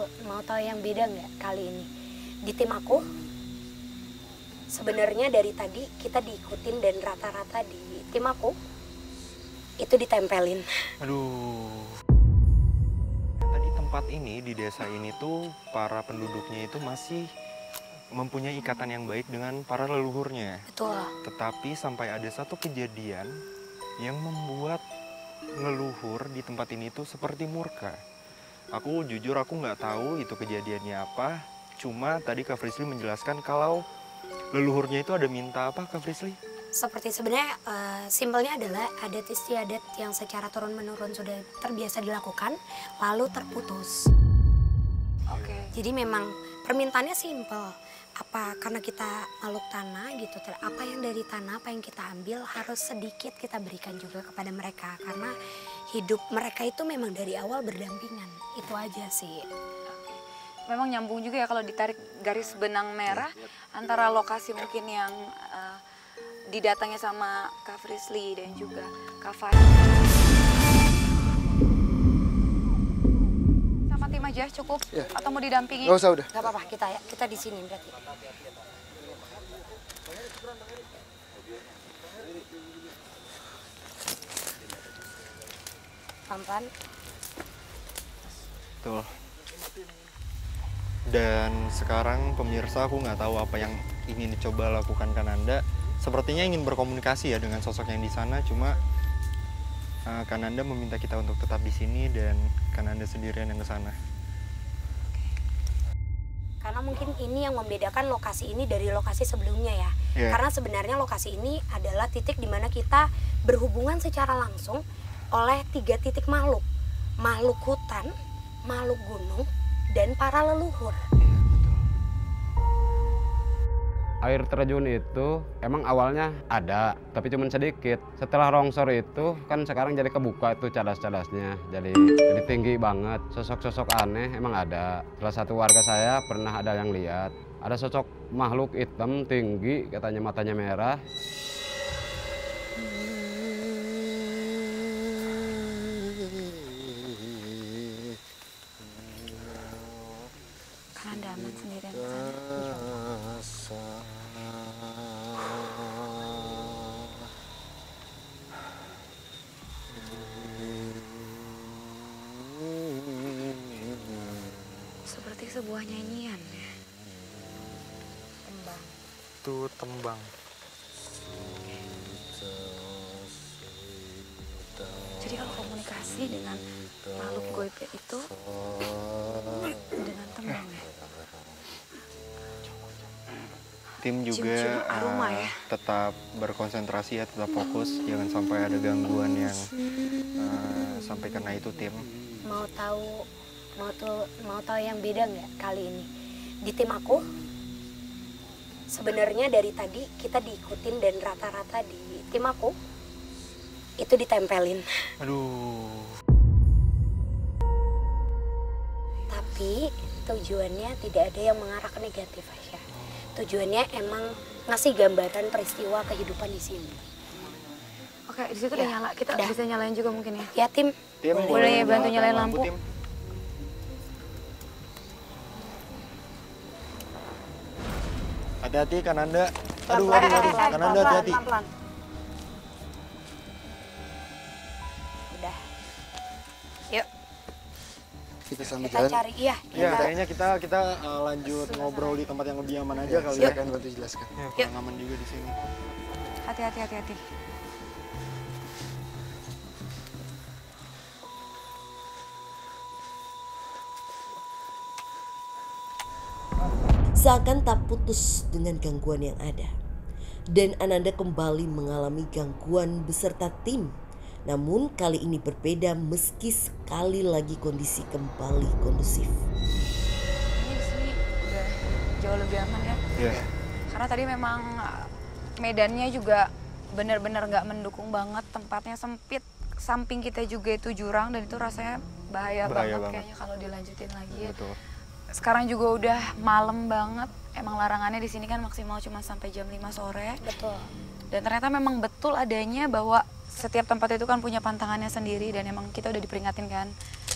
Mau tahu yang beda nggak kali ini? Di tim aku, sebenarnya dari tadi kita diikutin dan rata-rata di tim aku itu ditempelin. Aduh. Tadi tempat ini di desa ini tuh para penduduknya itu masih mempunyai ikatan yang baik dengan para leluhurnya. Betul. Tetapi sampai ada satu kejadian yang membuat leluhur di tempat ini tuh seperti murka. Aku jujur aku nggak tahu itu kejadiannya apa. Cuma tadi Kak Frisly menjelaskan kalau leluhurnya itu ada minta apa Kak Frisly? Seperti sebenarnya simpelnya adalah adat istiadat yang secara turun-menurun sudah terbiasa dilakukan, lalu terputus. Oke. Jadi memang permintaannya simpel. Apa karena kita makhluk tanah gitu, apa yang dari tanah, apa yang kita ambil harus sedikit kita berikan juga kepada mereka. Karena hidup mereka itu memang dari awal berdampingan, itu aja sih. Memang nyambung juga ya kalau ditarik garis benang merah antara lokasi mungkin yang didatangi sama Kak Frisly dan juga Kak Fai. Sama tim aja cukup? Ya. Atau mau didampingi? Nggak usah udah. Gak apa-apa, kita di sini berarti. Pelan-pelan. Betul. Dan sekarang pemirsa aku nggak tahu apa yang ingin dicoba lakukan Kananda. Sepertinya ingin berkomunikasi ya dengan sosok yang di sana. Cuma Kananda meminta kita untuk tetap di sini dan Kananda sendirian yang ke sana. Karena mungkin ini yang membedakan lokasi ini dari lokasi sebelumnya ya. Yeah. Karena sebenarnya lokasi ini adalah titik di mana kita berhubungan secara langsung oleh 3 titik makhluk. Makhluk hutan, makhluk gunung, dan para leluhur. Iya, betul. Air terjun itu emang awalnya ada, tapi cuma sedikit. Setelah longsor itu kan sekarang jadi kebuka itu cadas-cadasnya, jadi tinggi banget. Sosok-sosok aneh emang ada. Salah satu warga saya pernah ada yang lihat. Ada sosok makhluk hitam tinggi, katanya matanya merah. Kananda aman sendirian di sana. Seperti sebuah nyanyian ya. Tembang. Itu tembang. Jadi kalau komunikasi dengan makhluk goib itu dengan tembang ya. Tim juga Cium-cium aroma ya. tetap berkonsentrasi ya, tetap fokus. Jangan sampai ada gangguan yang sampai kena itu tim. Mau tahu yang beda nggak kali ini? Di tim aku, sebenarnya dari tadi kita diikutin dan rata-rata di tim aku itu ditempelin. Aduh. Tapi tujuannya tidak ada yang mengarah ke negatif aja. Tujuannya emang ngasih gambaran peristiwa kehidupan di sini. Oke, di situ udah nyala. Kita udah. bisa nyalain juga mungkin ya. Ya tim, Tim Boleh ya bantu nyalakan nyalain lampu? Tim. Hati-hati Kananda. Aduh, Kananda hati-hati. Pelan-pelan. Udah. Yuk, Kita sambil kita jalan. cari. Iya, Ya, kita. kayaknya kita lanjut ngobrol di tempat yang lebih aman aja kali Saya ya. akan bantu jelaskan. Ya, kurang aman juga di sini. Hati-hati, hati-hati. Seakan tak putus dengan gangguan yang ada. Dan Ananda kembali mengalami gangguan beserta tim. Namun kali ini berbeda meski sekali lagi kondisi kembali kondusif. Ini di sini udah jauh lebih aman ya. Iya. Karena tadi memang medannya juga benar-benar nggak mendukung banget. Tempatnya sempit. Samping kita juga itu jurang dan itu rasanya bahaya banget kayaknya kalau dilanjutin lagi ya. Betul. Sekarang juga udah malam banget. Emang larangannya di sini kan maksimal cuma sampai jam 5 sore. Betul. Dan ternyata memang betul adanya bahwa setiap tempat itu kan punya pantangannya sendiri dan emang kita udah diperingatin kan.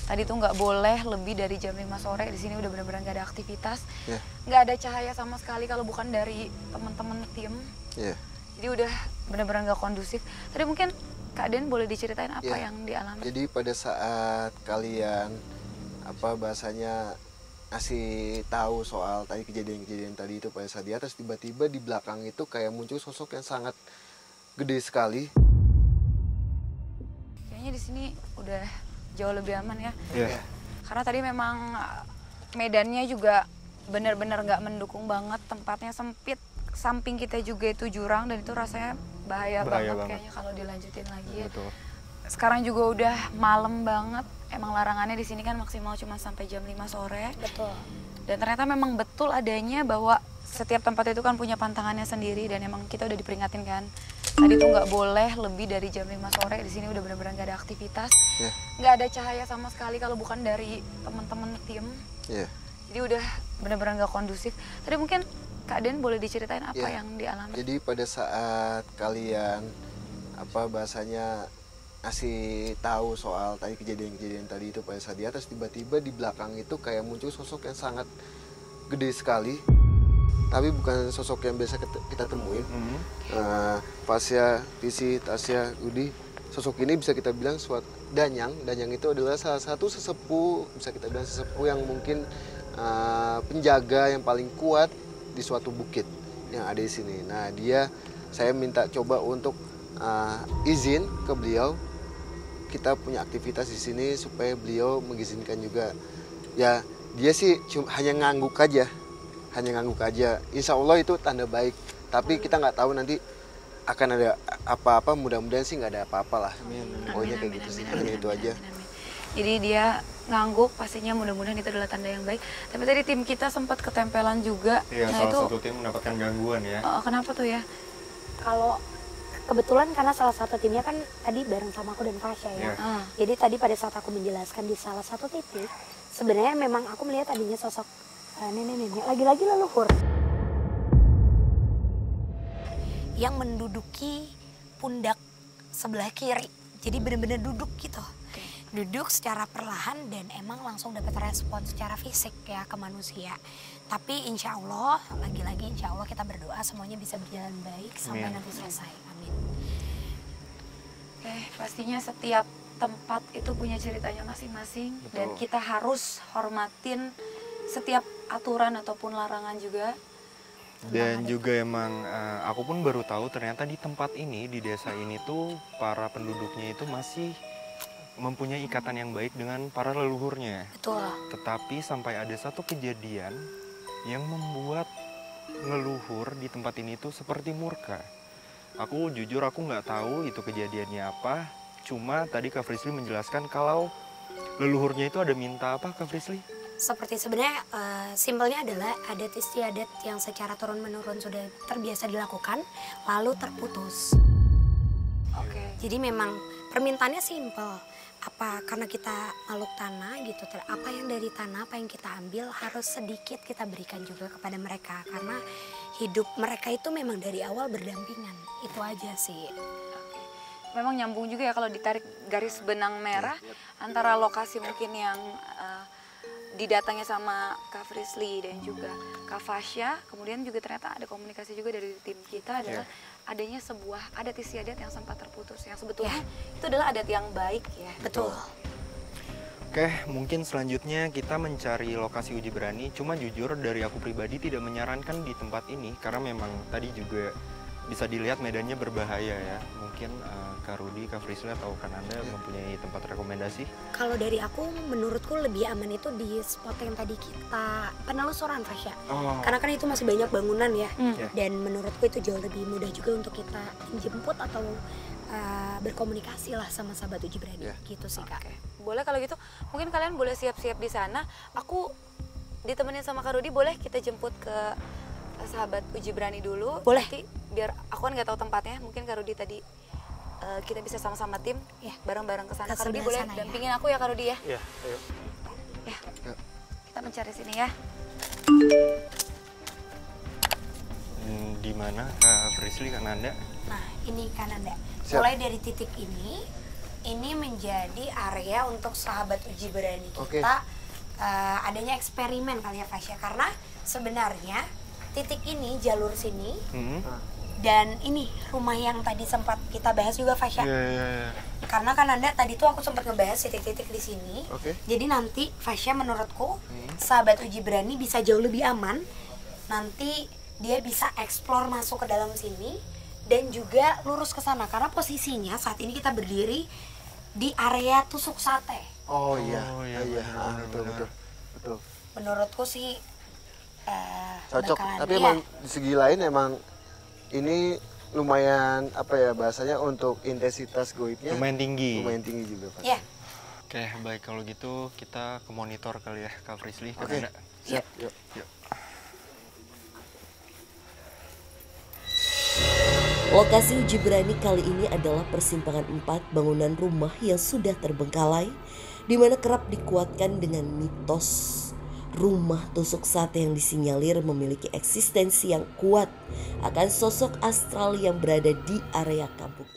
Tadi tuh nggak boleh lebih dari jam 5 sore. Di sini udah benar-benar nggak ada aktivitas, Yeah. nggak ada cahaya sama sekali kalau bukan dari teman-teman tim. Iya. Jadi udah benar-benar nggak kondusif. Tadi mungkin Kak Den boleh diceritain apa Yeah. yang dialami? Jadi pada saat kalian bahasanya ngasih tahu soal tadi kejadian-kejadian tadi itu, pada saat di atas tiba-tiba di belakang itu kayak muncul sosok yang sangat gede sekali. Kayaknya di sini udah jauh lebih aman ya. Iya. Karena tadi memang medannya juga benar-benar nggak mendukung banget, tempatnya sempit, samping kita juga itu jurang dan itu rasanya bahaya banget kayaknya kalau dilanjutin lagi ya. Betul. Sekarang juga udah malam banget, emang larangannya di sini kan maksimal cuma sampai jam 5 sore. Betul. Dan ternyata memang betul adanya bahwa setiap tempat itu kan punya pantangannya sendiri dan emang kita udah diperingatin kan. Tadi tuh nggak boleh lebih dari jam 5 sore. Di sini udah benar-benar nggak ada aktivitas, Yeah. nggak ada cahaya sama sekali kalau bukan dari teman-teman tim. Iya. Jadi udah benar-benar nggak kondusif. Tadi mungkin Kak Den boleh diceritain apa Yeah. yang dialami? Jadi pada saat kalian bahasanya ngasih tahu soal tadi kejadian-kejadian tadi itu, pada saat di atas tiba-tiba di belakang itu kayak muncul sosok yang sangat gede sekali, tapi bukan sosok yang biasa kita temuin. Fasya, Visi, Tasya, Udi, sosok ini bisa kita bilang Danyang itu adalah salah satu sesepuh, bisa kita bilang sesepuh yang mungkin penjaga yang paling kuat di suatu bukit yang ada di sini. Nah, saya minta coba untuk izin ke beliau, kita punya aktivitas di sini supaya beliau mengizinkan juga. Ya, dia sih hanya ngangguk aja. Insya Allah itu tanda baik. Tapi kita nggak tahu nanti akan ada apa-apa. Mudah-mudahan sih nggak ada apa-apa lah. Pokoknya kayak gitu sih. Hanya itu aja. Jadi dia ngangguk, pastinya mudah-mudahan itu adalah tanda yang baik. Tapi tadi tim kita sempat ketempelan juga. Iya, Nah salah itu satu tim mendapatkan gangguan ya. kenapa tuh ya? Kalau kebetulan karena salah satu timnya kan tadi bareng sama aku dan Fasya ya. Iya. Jadi tadi pada saat aku menjelaskan di salah satu titik, sebenarnya memang aku melihat tadinya sosok nenek-nenek lagi-lagi leluhur yang menduduki pundak sebelah kiri. Jadi benar-benar duduk gitu. Duduk secara perlahan dan emang langsung dapat respon secara fisik ya ke manusia. Tapi insya Allah, lagi-lagi insya Allah kita berdoa semuanya bisa berjalan baik sampai nanti selesai. Amin. Pastinya setiap tempat itu punya ceritanya masing-masing. Dan kita harus hormatin setiap aturan ataupun larangan juga. Dan juga emang aku pun baru tahu ternyata di tempat ini, di desa ini tuh para penduduknya itu masih mempunyai ikatan yang baik dengan para leluhurnya. Betul. Tetapi sampai ada satu kejadian yang membuat leluhur di tempat ini tuh seperti murka. Aku jujur aku nggak tahu itu kejadiannya apa. Cuma tadi Kak Frisly menjelaskan kalau leluhurnya itu ada minta apa, Kak Frisly? Seperti sebenarnya simpelnya adalah adat istiadat yang secara turun-menurun sudah terbiasa dilakukan, lalu terputus. Jadi memang permintaannya simpel. Apa karena kita makhluk tanah gitu, apa yang dari tanah, apa yang kita ambil harus sedikit kita berikan juga kepada mereka. Karena hidup mereka itu memang dari awal berdampingan, itu aja sih. Memang nyambung juga ya kalau ditarik garis benang merah antara lokasi mungkin yang didatangi sama Kak Frisly dan juga Kak Fasya, kemudian juga ternyata ada komunikasi juga dari tim kita adalah adanya sebuah adat istiadat yang sempat terputus, yang sebetulnya itu adalah adat yang baik ya. Betul. Oke, mungkin selanjutnya kita mencari lokasi uji berani. Cuma jujur dari aku pribadi tidak menyarankan di tempat ini karena memang tadi juga bisa dilihat medannya berbahaya ya. Mungkin Kak Rudi, Kak Frisly atau Kak Nanda mempunyai tempat rekomendasi? Kalau dari aku, menurutku lebih aman itu di spot yang tadi kita penelusuran, Fasya. Karena kan itu masih banyak bangunan ya. Dan menurutku itu jauh lebih mudah juga untuk kita jemput atau berkomunikasi lah sama sahabat uji berani. Gitu sih, Kak. Boleh kalau gitu, mungkin kalian boleh siap-siap di sana. Aku ditemenin sama Kak Rudi, boleh kita jemput ke sahabat uji berani dulu. Boleh. Nanti biar aku kan nggak tahu tempatnya, mungkin Kak Rudi tadi kita bisa sama-sama tim bareng-bareng ke sana. Kak Rudi boleh dampingin aku ya, Kak Rudi ya? Iya, ayo. Ya. Kita mencari sini ya. Di mana Kak Frisly, Kak Nanda? Nah, ini kan Anda. Siap. Mulai dari titik ini ini menjadi area untuk sahabat uji berani Oke. kita. Adanya eksperimen kali ya Fasya, karena sebenarnya titik ini, jalur sini, dan ini rumah yang tadi sempat kita bahas juga Fasya. Iya. Karena kan Anda tadi tuh aku sempat ngebahas titik-titik di sini. Oke. Jadi nanti Fasya menurutku sahabat uji berani bisa jauh lebih aman. Nanti dia bisa explore masuk ke dalam sini dan juga lurus ke sana, karena posisinya saat ini kita berdiri di area tusuk sate. Oh iya, iya, iya, benar, betul, benar. betul. Menurutku sih Cocok. bakalan- Tapi iya. emang di segi lain emang ini lumayan apa ya bahasanya untuk intensitas goibnya Lumayan tinggi. lumayan tinggi juga Pak. Iya. Oke, baik kalau gitu kita ke monitor kali ya, Kak Frisly. Oke. Karena Siap. Yuk. Lokasi uji berani kali ini adalah persimpangan 4 bangunan rumah yang sudah terbengkalai, di mana kerap dikuatkan dengan mitos rumah tusuk sate yang disinyalir memiliki eksistensi yang kuat akan sosok astral yang berada di area kampung ini.